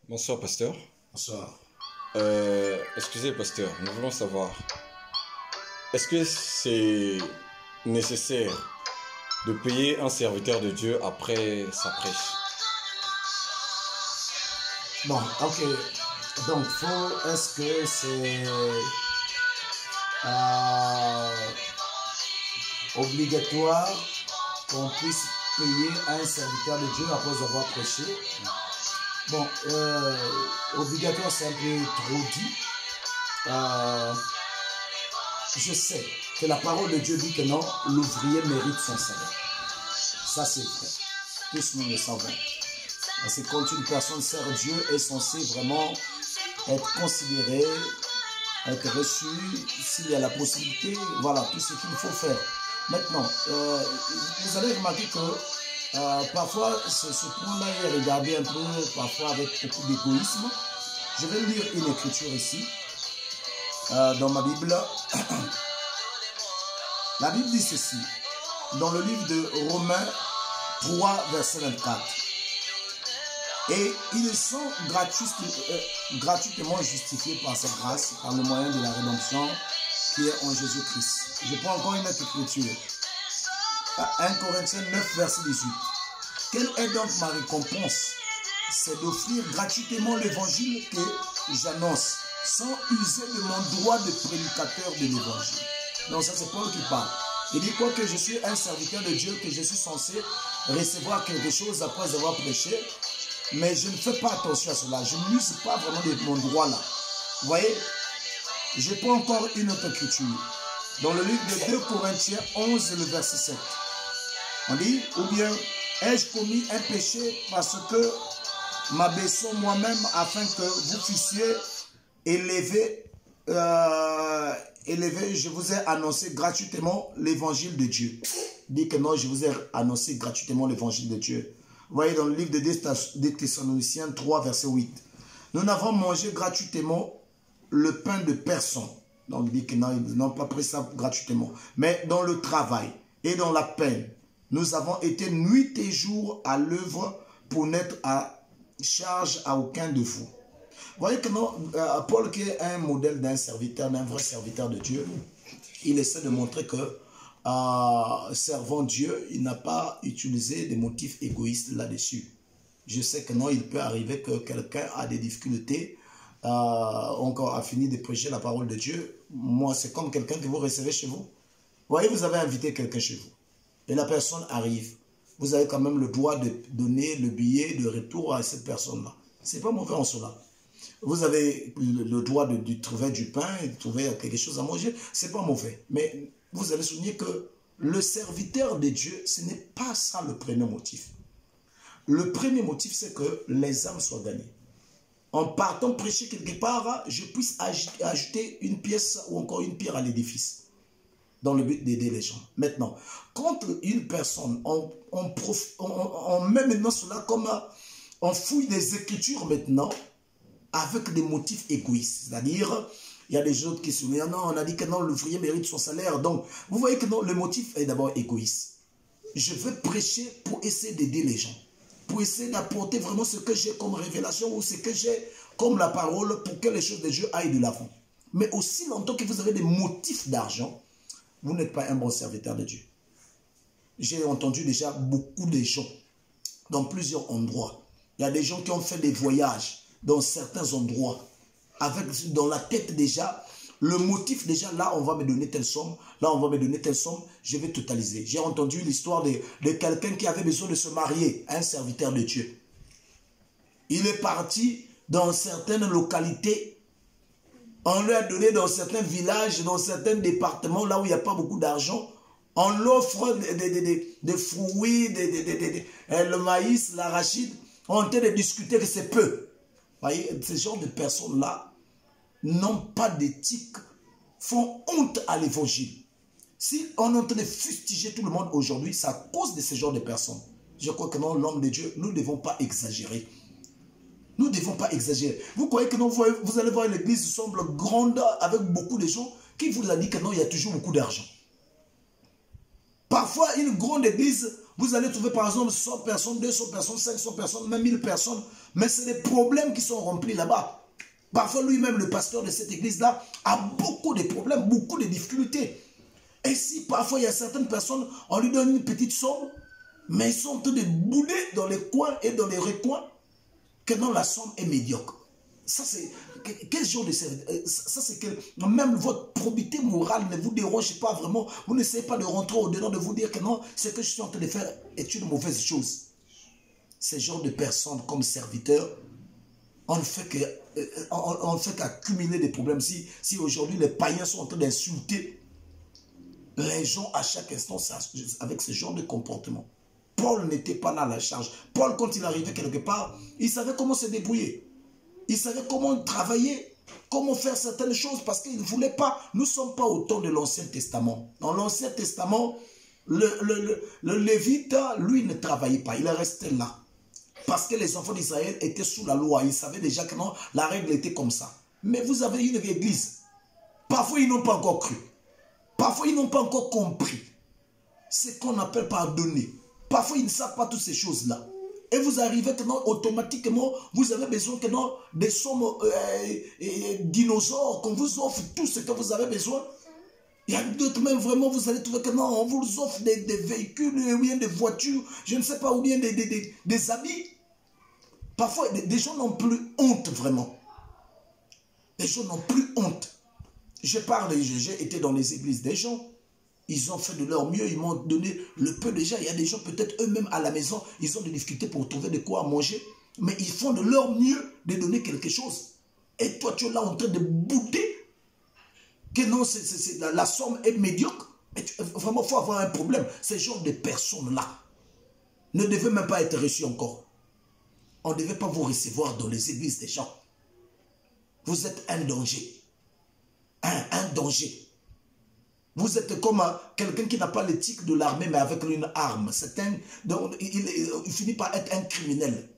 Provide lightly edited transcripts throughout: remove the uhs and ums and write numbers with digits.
Bonsoir, pasteur. Bonsoir. Excusez, pasteur, nous voulons savoir, est-ce que c'est nécessaire de payer un serviteur de Dieu après sa prêche? Bon, ok. Donc, est-ce que c'est obligatoire qu'on puisse payer un serviteur de Dieu après avoir prêché? Bon, obligatoire, c'est un peu trop dit. Je sais que la parole de Dieu dit que non, l'ouvrier mérite son salaire. Ça, c'est vrai. Tous nous le savons. Parce que quand une personne sert Dieu est censée vraiment être considérée, être reçue, s'il y a la possibilité, voilà, tout ce qu'il faut faire. Maintenant, vous allez remarquer que parfois, ce point-là est regardé un peu, parfois avec beaucoup d'égoïsme. Je vais lire une écriture ici, dans ma Bible. La Bible dit ceci, dans le livre de Romains 3, verset 24. Et ils sont gratuitement justifiés par sa grâce, par le moyen de la rédemption qui est en Jésus-Christ. Je prends encore une autre écriture. 1 Corinthiens 9, verset 18. Quelle est donc ma récompense? C'est d'offrir gratuitement l'évangile que j'annonce, sans user de mon droit de prédicateur de l'évangile. Donc ça c'est Paul qui parle. Il dit quoi? Que je suis un serviteur de Dieu, que je suis censé recevoir quelque chose après avoir prêché. Mais je ne fais pas attention à cela. Je n'use pas vraiment de mon droit là. Vous voyez? Je prends encore une autre écriture. Dans le livre de 2 Corinthiens 11, le verset 7. On dit, ou bien, ai-je commis un péché parce que m'abaissons moi-même afin que vous fussiez élevés, je vous ai annoncé gratuitement l'évangile de Dieu. Dit que non, je vous ai annoncé gratuitement l'évangile de Dieu. Vous voyez dans le livre de Thessaloniciens 3, verset 8. Nous n'avons mangé gratuitement le pain de personne. Donc il dit que non, ils n'ont pas pris ça gratuitement. Mais dans le travail et dans la peine, nous avons été nuit et jour à l'œuvre pour n'être à charge à aucun de vous. Vous voyez que non, Paul qui est un modèle d'un serviteur, d'un vrai serviteur de Dieu, il essaie de montrer que servant Dieu, il n'a pas utilisé des motifs égoïstes là-dessus. Je sais que non, il peut arriver que quelqu'un a des difficultés, encore a fini de prêcher la parole de Dieu. Moi, c'est comme quelqu'un que vous recevez chez vous. Vous voyez, vous avez invité quelqu'un chez vous et la personne arrive. Vous avez quand même le droit de donner le billet de retour à cette personne-là. C'est pas mauvais en cela. Vous avez le droit de trouver du pain et de trouver quelque chose à manger. C'est pas mauvais. Mais vous allez souligner que le serviteur de Dieu, ce n'est pas ça le premier motif. Le premier motif, c'est que les âmes soient gagnées. En partant prêcher quelque part, je puisse ajouter une pièce ou encore une pierre à l'édifice, dans le but d'aider les gens. Maintenant, quand une personne, on met maintenant cela comme on fouille des écritures maintenant, avec des motifs égoïstes, c'est-à-dire il y a des autres qui se disent non, on a dit que non, l'ouvrier mérite son salaire. Donc, vous voyez que non, le motif est d'abord égoïste. Je veux prêcher pour essayer d'aider les gens, pour essayer d'apporter vraiment ce que j'ai comme révélation ou ce que j'ai comme la parole pour que les choses de Dieu aillent de l'avant. Mais aussi longtemps que vous avez des motifs d'argent, vous n'êtes pas un bon serviteur de Dieu. J'ai entendu déjà beaucoup de gens dans plusieurs endroits. Il y a des gens qui ont fait des voyages dans certains endroits, avec dans la tête déjà, le motif déjà, là on va me donner telle somme, là on va me donner telle somme, je vais totaliser. J'ai entendu l'histoire de quelqu'un qui avait besoin de se marier, un serviteur de Dieu. Il est parti dans certaines localités, on lui a donné dans certains villages, dans certains départements, là où il n'y a pas beaucoup d'argent, on l'offre des fruits, le maïs, l'arachide, on est en train de discuter que c'est peu. Voyez, ce genre de personnes-là n'ont pas d'éthique, font honte à l'évangile. Si on est en train de fustiger tout le monde aujourd'hui, c'est à cause de ce genre de personnes. Je crois que non, l'homme de Dieu, nous ne devons pas exagérer. Nous ne devons pas exagérer. Vous croyez que non, vous allez voir l'église semble grande avec beaucoup de gens qui vous a dit que non, il y a toujours beaucoup d'argent. Parfois, une grande église, Vous allez trouver par exemple 100 personnes, 200 personnes, 500 personnes, même 1000 personnes. Mais c'est des problèmes qui sont remplis là-bas. Parfois lui-même, le pasteur de cette église-là, a beaucoup de problèmes, beaucoup de difficultés. Et si parfois il y a certaines personnes, on lui donne une petite somme, mais ils sont en train de bouder dans les coins et dans les recoins, que non, la somme est médiocre. Ça, c'est... Quel genre de... Ça, c'est que... Même votre probité morale ne vous dérange pas vraiment. Vous n'essayez pas de rentrer au-dedans, de vous dire que non, ce que je suis en train de faire est une mauvaise chose. Ces genres de personnes comme serviteurs, on ne fait qu'accumuler des problèmes. Si aujourd'hui les païens sont en train d'insulter les gens à chaque instant avec ce genre de comportement. Paul n'était pas là à la charge. Paul, quand il arrivait quelque part, il savait comment se débrouiller. Il savait comment travailler, comment faire certaines choses, parce qu'il ne voulait pas. Nous ne sommes pas au temps de l'Ancien Testament. Dans l'Ancien Testament, le Lévite, lui, ne travaillait pas. Il est resté là. Parce que les enfants d'Israël étaient sous la loi. Ils savaient déjà que non, la règle était comme ça. Mais vous avez une église. Parfois, ils n'ont pas encore cru. Parfois, ils n'ont pas encore compris ce qu'on appelle pardonner. Parfois, ils ne savent pas toutes ces choses-là. Et vous arrivez que non, automatiquement, vous avez besoin que non, des sommes dinosaures, qu'on vous offre tout ce que vous avez besoin. Il y a d'autres même vraiment, vous allez trouver que non, on vous offre des véhicules, ou bien des voitures, je ne sais pas, ou bien des habits. Parfois, des gens n'ont plus honte vraiment. Les gens n'ont plus honte. J'ai été dans les églises des gens. Ils ont fait de leur mieux, ils m'ont donné le peu déjà. Il y a des gens, peut-être eux-mêmes à la maison, ils ont des difficultés pour trouver de quoi manger. Mais ils font de leur mieux de donner quelque chose. Et toi, tu es là en train de bouder. Que non, la somme est médiocre. Vraiment, il faut avoir un problème. Ces genres de personnes-là ne devaient même pas être reçus encore. On ne devait pas vous recevoir dans les églises des gens. Vous êtes un danger. Un danger. Vous êtes comme quelqu'un qui n'a pas l'éthique de l'armée, mais avec une arme. Donc, il finit par être un criminel.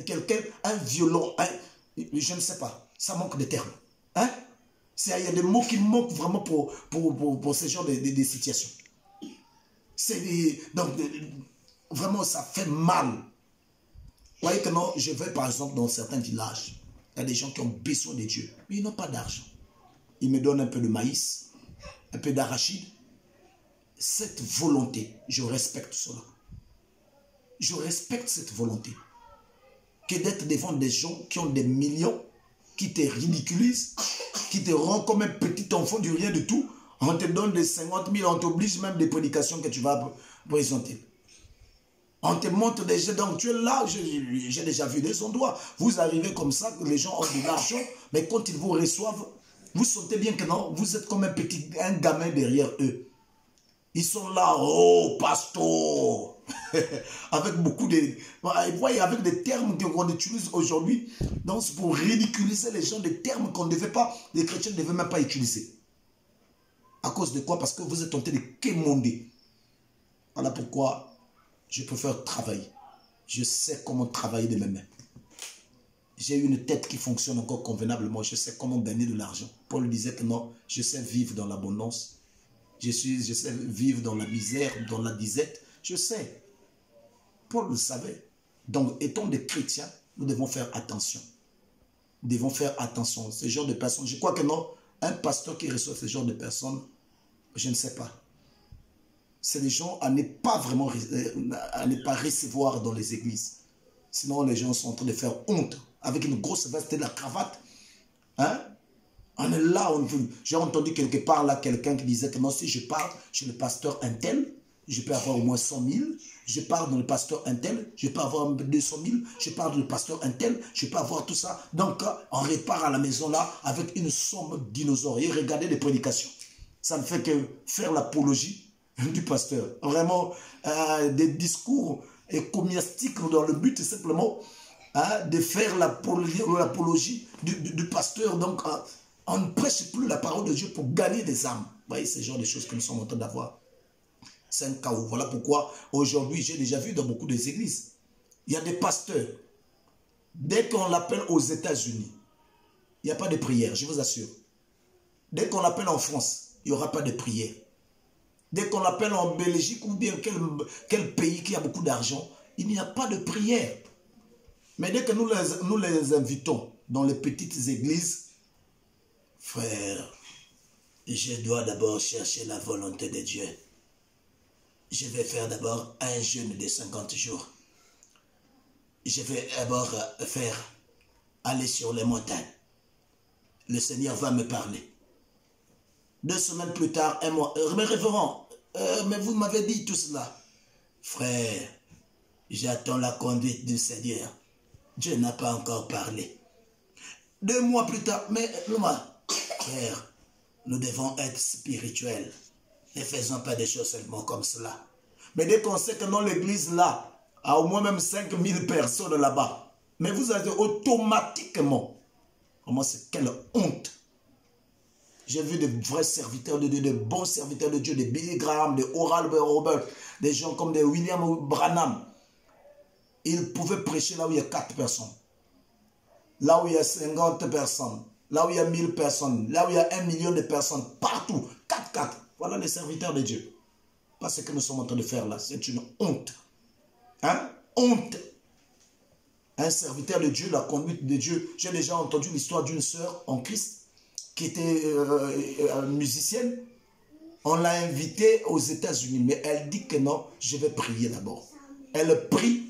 Quelqu'un, un violent. Je ne sais pas. Ça manque de termes. Hein? Il y a des mots qui manquent vraiment pour ce genre de situations. Donc, vraiment, ça fait mal. Vous voyez que non, je vais par exemple dans certains villages. Il y a des gens qui ont besoin de Dieu, mais ils n'ont pas d'argent. Ils me donnent un peu de maïs, un peu d'arachide. Cette volonté, je respecte cela. Je respecte cette volonté. Que d'être devant des gens qui ont des millions, qui te ridiculisent, qui te rendent comme un petit enfant du rien du tout. On te donne des 50 000, on t'oblige même des prédications que tu vas présenter. On te montre déjà, donc tu es là, j'ai déjà vu des endroits. Vous arrivez comme ça, les gens ont de l'argent, mais quand ils vous reçoivent, vous sentez bien que non, vous êtes comme un gamin derrière eux. Ils sont là, oh, pasteur, avec beaucoup de... Vous voyez, avec des termes qu'on utilise aujourd'hui, donc c'est pour ridiculiser les gens, des termes qu'on ne devait pas, les chrétiens ne devaient même pas utiliser. À cause de quoi? Parce que vous êtes tenté de quémander. Voilà pourquoi je préfère travailler. Je sais comment travailler de mes mains. J'ai une tête qui fonctionne encore convenablement. Je sais comment gagner de l'argent. Paul disait que non, je sais vivre dans l'abondance. Je sais vivre dans la misère, dans la disette. Je sais. Paul le savait. Donc, étant des chrétiens, nous devons faire attention. Nous devons faire attention. Ce genre de personnes, je crois que non, un pasteur qui reçoit ce genre de personnes, je ne sais pas. C'est des gens à ne pas vraiment, à ne pas recevoir dans les églises. Sinon, les gens sont en train de faire honte. Avec une grosse veste et de la cravate. Hein? On est là. J'ai entendu quelque part là quelqu'un qui disait que non, si je parle chez le pasteur un tel, je peux avoir au moins 100 000. Je parle dans le pasteur un tel, je peux avoir 200 000. Je parle dans le pasteur un tel, je peux avoir tout ça. Donc, on repart à la maison là avec une somme dinosaure. Et regardez les prédications. Ça ne fait que faire l'apologie du pasteur. Vraiment, des discours commiastiques dans le but simplement de faire l'apologie du pasteur. Donc, on ne prêche plus la parole de Dieu pour gagner des âmes. Vous voyez, c'est le genre de choses que nous sommes en train d'avoir. C'est un chaos. Voilà pourquoi, aujourd'hui, j'ai déjà vu dans beaucoup des églises, il y a des pasteurs. Dès qu'on l'appelle aux États-Unis, il n'y a pas de prière, je vous assure. Dès qu'on l'appelle en France, il n'y aura pas de prière. Dès qu'on appelle en Belgique ou bien quel pays qui a beaucoup d'argent, il n'y a pas de prière. Mais dès que nous les invitons dans les petites églises, frère, je dois d'abord chercher la volonté de Dieu. Je vais faire d'abord un jeûne de 50 jours. Je vais d'abord aller sur les montagnes. Le Seigneur va me parler. 2 semaines plus tard, un mois. Mais révérend, mais vous m'avez dit tout cela. Frère, j'attends la conduite du Seigneur. Dieu n'a pas encore parlé. 2 mois plus tard, mais frère, nous devons être spirituels. Ne faisons pas des choses seulement comme cela. Mais dès qu'on sait que dans l'église là, a au moins même 5000 personnes là-bas, mais vous avez automatiquement, comment c'est, quelle honte. J'ai vu de vrais serviteurs de Dieu, de bons serviteurs de Dieu, de Billy Graham, de Oral Robert, des gens comme de William Branham. Ils pouvaient prêcher là où il y a 4 personnes, là où il y a 50 personnes, là où il y a 1000 personnes, là où il y a 1 million de personnes, partout, 4. Voilà les serviteurs de Dieu. Pas ce que nous sommes en train de faire là, c'est une honte. Hein? Honte. Un serviteur de Dieu, la conduite de Dieu. J'ai déjà entendu l'histoire d'une sœur en Christ qui était musicienne. On l'a invitée aux États-Unis, mais elle dit que non, je vais prier d'abord. Elle prie,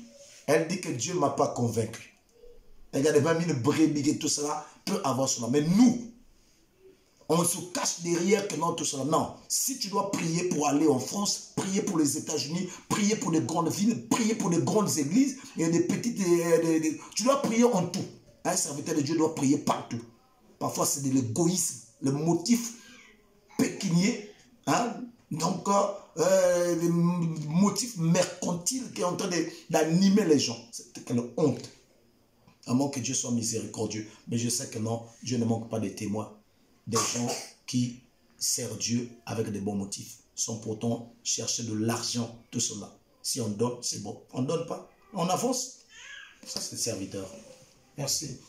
elle dit que Dieu ne m'a pas convaincu. Regardez, 20 000 brebis et tout cela peut avoir cela. Mais nous, on se cache derrière que non, tout cela. Non, si tu dois prier pour aller en France, prier pour les États-Unis, prier pour les grandes villes, prier pour les grandes églises, et des petites... tu dois prier en tout. Un serviteur de Dieu doit prier partout. Parfois, c'est de l'égoïsme, le motif pécunier, hein? Donc, le motif mercantile qui est en train d'animer les gens. C'est quelle honte. À moins que Dieu soit miséricordieux. Mais je sais que non, Dieu ne manque pas de témoins. Des gens qui servent Dieu avec des bons motifs, sans pourtant chercher de l'argent, tout cela. Si on donne, c'est bon. On ne donne pas, on avance. Ça, c'est le serviteur. Merci.